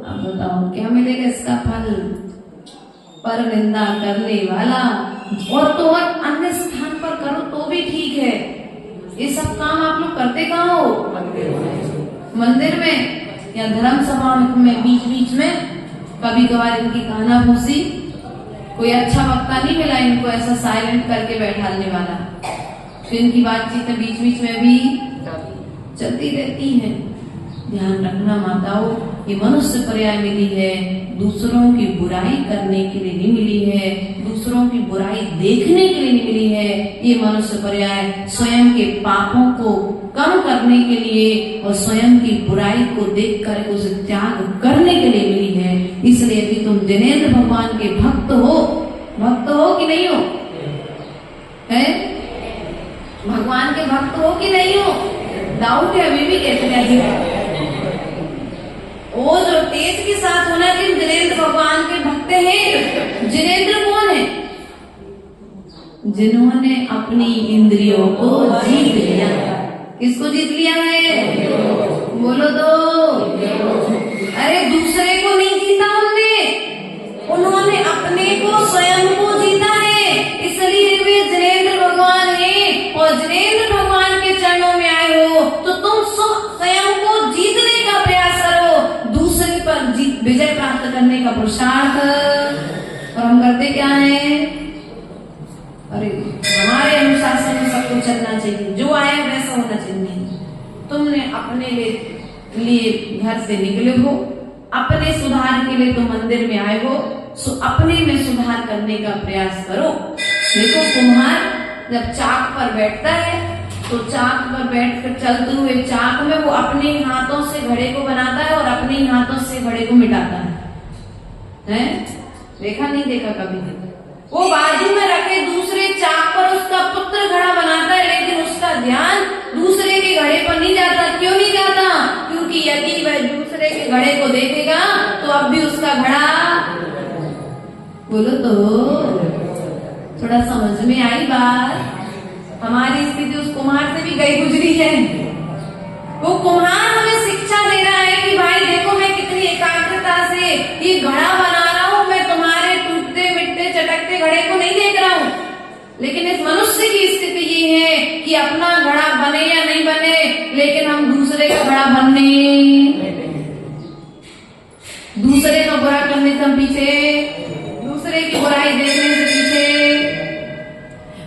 अब बताओ क्या मिलेगा इसका फल। पर निंदा करने वाला, और तो और अन्य स्थान पर करो तो भी ठीक है। ये सब काम आप लोग करते कहाँ हो, मंदिर में या धर्म सभा में बीच बीच में। कभी कभार इनकी काना भूसी, कोई अच्छा वक्ता नहीं मिला इनको ऐसा साइलेंट करके बैठाने वाला, तो इनकी बातचीत बीच बीच में भी चलती रहती है। ध्यान रखना माताओं, ये मनुष्य पर्याय मिली है, दूसरों की बुराई करने के लिए नहीं मिली है, दूसरों की बुराई देखने के लिए नहीं मिली है। ये मनुष्य पर्याय स्वयं के पापों को कम करने के लिए और स्वयं की बुराई को देखकर उसे त्याग करने के लिए मिली है। इसलिए यदि तुम जिनेंद्र भगवान के भक्त हो कि नहीं हो, है भगवान के भक्त हो कि नहीं हो, डाउट है अभी भी कहते हैं। वो जो तेज के साथ होना कि जिनेंद्र भगवान के भक्त हैं। जिनेंद्र कौन है, जिन्होंने अपनी इंद्रियों को जीत लिया। किसको जीत लिया है, बोलो तो। अरे दूसरे को नहीं जीता उन्होंने अपने को स्वयं को जीता है। इसलिए वे जिनेंद्र भगवान हैं। और जिनेंद्र भगवान के चरणों में आए हो तो तुम स्वयं को जीतने का प्रयास करो, दूसरे पर विजय प्राप्त करने का पुरुषार्थ। और हम करते क्या है, अरे हमारे अनुशासन में सबको चलना चाहिए, जो आए वैसा होना चाहिए। तुमने अपने लिए घर से निकले हो, अपने सुधार के लिए तुम मंदिर में आए हो, सो अपने में सुधार करने का प्रयास करो। देखो कुम्हार जब चाक पर बैठता है तो चाक पर बैठकर चलते हुए चाक में वो अपने हाथों से घड़े को बनाता है और अपने हाथों से घड़े को मिटाता है? देखा नहीं देखा कभी? वो बाजू में रखे दूसरे चाक पर उसका पुत्र घड़ा बनाता है, लेकिन उसका ध्यान दूसरे के घड़े पर नहीं जाता। क्यों नहीं जाता? क्योंकि यदि वह दूसरे के घड़े को देखेगा तो अब भी उसका घड़ा, बोलो तो थोड़ा समझ में आई बात। हमारी स्थिति उस कुम्हार से भी गई गुजरी है। वो कुम्हार हमें शिक्षा दे रहा है कि भाई देखो मैं कितनी एकाग्रता से ये घड़ा बना रहा हूँ, मैं तुम्हारे टूटते मिटते चटकते घड़े को नहीं देख रहा हूँ। लेकिन इस मनुष्य की स्थिति ये है कि अपना घड़ा बने या नहीं बने, लेकिन हम दूसरे का घड़ा बनने, दूसरे को बुरा करने से हम पीछे, दूसरे की बुराई देखने से पीछे।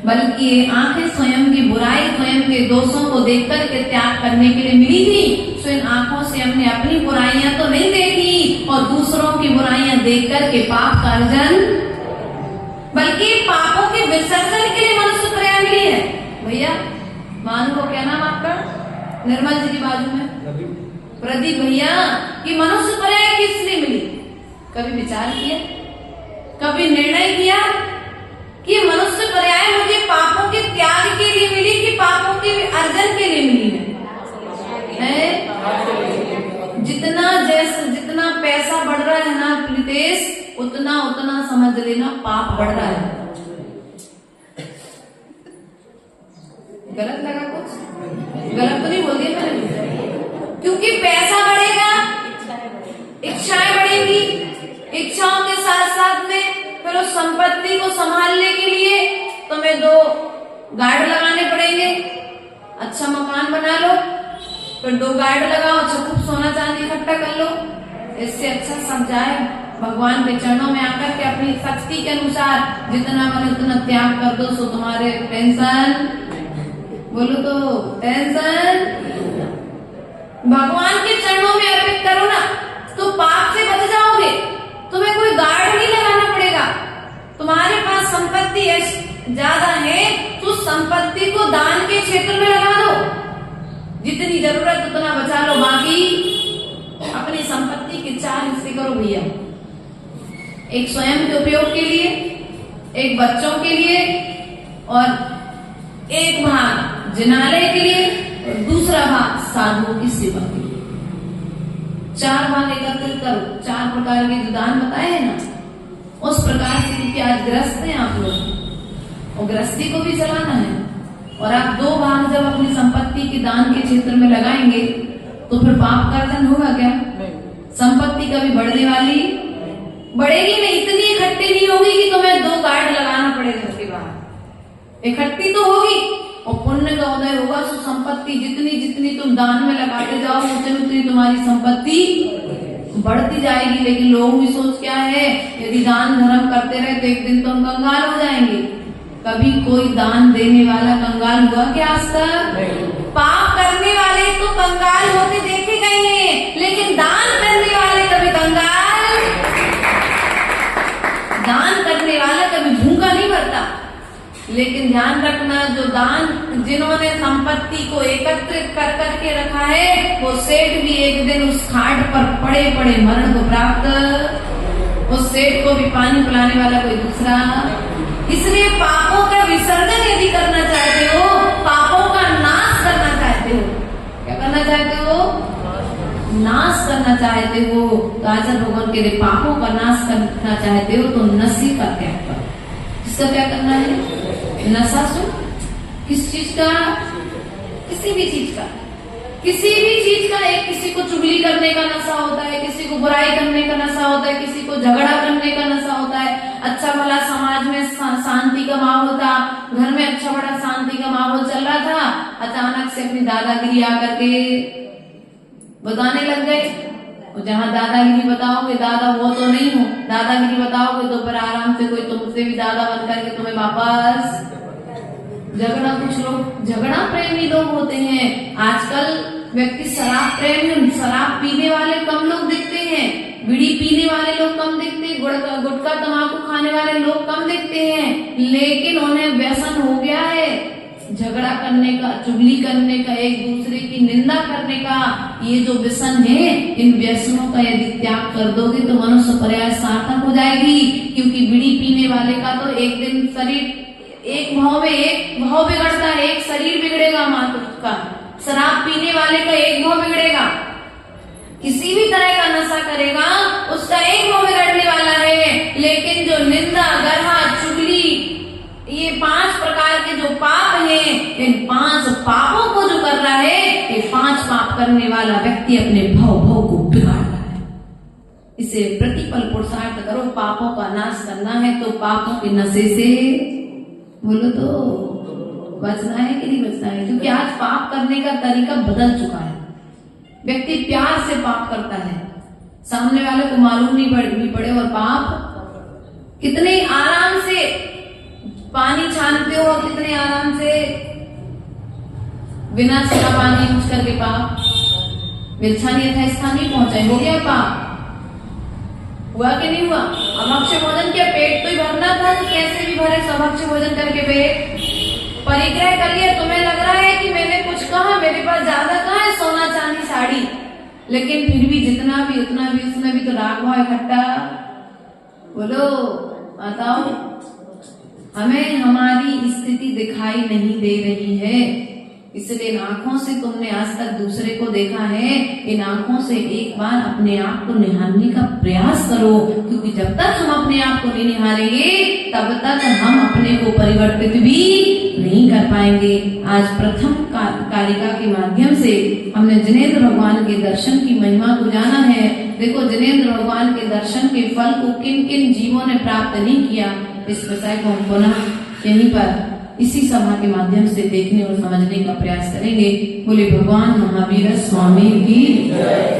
बल्कि आंखें स्वयं की बुराई, स्वयं के दोषों को देखकर के त्याग करने के लिए मिली थी। सो इन आंखों से हमने अपनी बुराइयां तो नहीं देखी और दूसरों की बुराइयां देखकर के पाप का अर्जन, बल्कि पापों के विसर्जन के लिए मनुष्य पर्याय मिली है। भैया मान लो, क्या नाम आपका? निर्मल जी की बाजू में प्रदीप भैया की मनुष्य पर्याय किस लिए मिली? कभी विचार किया, कभी निर्णय किया कि मनुष्य पर्याय मुझे पापों के त्याग के लिए मिली कि पापों के अर्जन के लिए मिली है? जितना पैसा बढ़ रहा है ना प्रीतेश, उतना समझ लेना पाप बढ़ रहा है। गलत लगा कुछ? गलत तो नहीं बोल दिया मैंने? क्योंकि पैसा बढ़ेगा, इच्छाएं बढ़ेंगी, इच्छाओं के साथ साथ में फिर उस संपत्ति को संभालने के लिए तुम्हें 2 गार्ड लगाने पड़ेंगे। अच्छा मकान बना लो, फिर 2 गार्ड लगाओ, अच्छा खूब सोना चांदी इकट्ठा कर लो। इससे अच्छा सब जाए भगवान के चरणों में आकर के अपनी शक्ति के अनुसार जितना बने उतना त्याग कर दो। सो तुम्हारे टेंशन, बोलो तो टेंशन भगवान के चरणों में अर्पित करो ना, तो पाप से बच जाओगे। तुम्हें कोई गार्ड नहीं लगाना पड़ेगा। तुम्हारे पास संपत्ति ज्यादा है तो संपत्ति को दान के क्षेत्र में लगा दो, जितनी जरूरत उतना बचा लो, बाकी अपनी संपत्ति के 4 हिस्से करो भैया। एक स्वयं के उपयोग के लिए, एक बच्चों के लिए और एक भाग जिनालय के लिए और दूसरा भाग साधुओं की सेवा के लिए। 4 भाग एकत्रित करो। 4 प्रकार के जो दान बताए हैं ना, उस प्रकार से, क्योंकि आज ग्रस्त हैं आप लोग और गृहस्थी को भी चलाना है, और आप 2 भाग जब अपनी संपत्ति के दान के क्षेत्र में लगाएंगे तो फिर पाप का अर्जन होगा क्या? संपत्ति कभी बढ़ने वाली बढ़ेगी नहीं, इतनी इकट्ठी नहीं होगी कि तुम्हें 2 गार्ड लगाना पड़े घर के बाहर। इकट्ठी तो होगी और पुण्य का उदय होगा। सो संपत्ति जितनी जितनी तुम दान में लगाते जाओ उतनी उतनी तुम्हारी संपत्ति बढ़ती जाएगी। लेकिन लोगों की सोच क्या है, यदि दान धर्म करते रहे तो एक दिन तुम कंगाल हो जाएंगे। कभी कोई दान देने वाला कंगाल हुआ क्या आज तक? पाप करने वाले तो कंगाल होते देखे गए हैं, लेकिन दान करने वाले कभी दान करने वाला कभी भूखा नहीं मरता। लेकिन ध्यान रखना, जो दान जिन्होंने संपत्ति को एकत्रित कर करके रखा है, वो सेठ भी एक दिन उस खाट पर पड़े पड़े मरण को प्राप्त। उस सेठ को भी पानी पिलाने वाला कोई दूसरा। इसलिए पापों का विसर्जन यदि करना चाहते हो, पापों का नाश करना चाहते हो, क्या करना चाहते हो? नाश करना चाहते हो तो आचार्य भगवान के लिए पापों का नाश करना चाहते हो तो नशे का त्याग करो। इसका क्या करना है? नशा सुन, किस चीज का? किसी भी चीज का, किसी भी चीज का। एक किसी को चुगली करने का नशा होता है, किसी को बुराई करने का नशा होता है, किसी को झगड़ा करने का नशा होता है। अच्छा भला समाज में शांति का माहौल था, घर में अच्छा बड़ा शांति का माहौल चल रहा था, अचानक से अपनी दादागिरी आकर के बताने लग गए। और जहाँ दादागिरी बताओगे, दादा वो तो नहीं हो, दादागिरी बताओगे तो फिर आराम से कोई तुमसे भी दादा बन करके तुम्हें वापस झगड़ा। कुछ लोग झगड़ा प्रेमी लोग होते हैं। आजकल व्यक्ति शराब प्रेमी, शराब पीने वाले कम लोग दिखते हैं, बीड़ी पीने वाले लोग कम दिखते हैं, गुटखा तंबाकू खाने वाले लोग कम दिखते हैं, लेकिन उन्हें व्यसन हो गया है झगड़ा करने का, चुगली करने का, एक दूसरे की निंदा करने का। ये जो व्यसन है, इन व्यसनों का यदि त्याग कर दोगे तो मनुष्य प्रयास सार्थक हो जाएगी। क्योंकि बीड़ी पीने वाले का तो एक दिन शरीर एक भाव बिगड़ता है, एक शरीर बिगड़ेगा मात्र का। शराब पीने वाले का एक भाव बिगड़ेगा। किसी भी तरह का नशा करेगा उसका एक भाव बिगड़ने वाला है। लेकिन जो निंदा, गर्हा, चुगली, ये 5 प्रकार के जो पाप हैं, इन 5 पापों को जो कर रहा है, ये 5 पाप करने वाला व्यक्ति अपने भाव को बिगाड़ रहा है। इसे प्रतिपल पुरुषार्थ करो। पापों का नाश करना है तो पापों के नशे से बोलो तो बचना है कि नहीं बचना है? क्योंकि आज पाप करने का तरीका बदल चुका है। व्यक्ति प्यार से पाप करता है, सामने वाले को मालूम नहीं पड़े, और पाप कितने आराम से पानी छानते हो, कितने आराम से बिना सड़ा पानी यूज करके पाप विच्छानी यथास्थान नहीं पहुंचाए। हो गया पाप? हुआ कि नहीं हुआ? अभक्ष्य भोजन के पेट तो ही भरना था, तो कैसे भी भरे स्वभक्ष्य भोजन करके पेट परिग्रह कर लिया। तुम्हें लग रहा है कि मैंने कुछ कहा, मेरे पास ज्यादा कहा है, सोना चांदी साड़ी, लेकिन फिर भी जितना भी उतना भी उसमें भी तो राग भाव इकट्ठा। बोलो बताओ, हमें हमारी स्थिति दिखाई नहीं दे रही है, इसलिए इन आंखों से तुमने आज तक दूसरे को देखा है, इन आंखों से एक बार अपने आप को निहारने का प्रयास करो। क्योंकि जब तक हम अपने आप को नहीं निहारेंगे तब तक हम अपने को परिवर्तित भी नहीं कर पाएंगे। आज प्रथम कारिका के माध्यम से हमने जिनेंद्र भगवान के दर्शन की महिमा को जाना है। देखो, जिनेंद्र भगवान के दर्शन के फल को किन किन जीवों ने प्राप्त नहीं किया, इस विषय को हम पुनः यहीं पर इसी सभा के माध्यम से देखने और समझने का प्रयास करेंगे। बोले भगवान महावीर स्वामी की जय।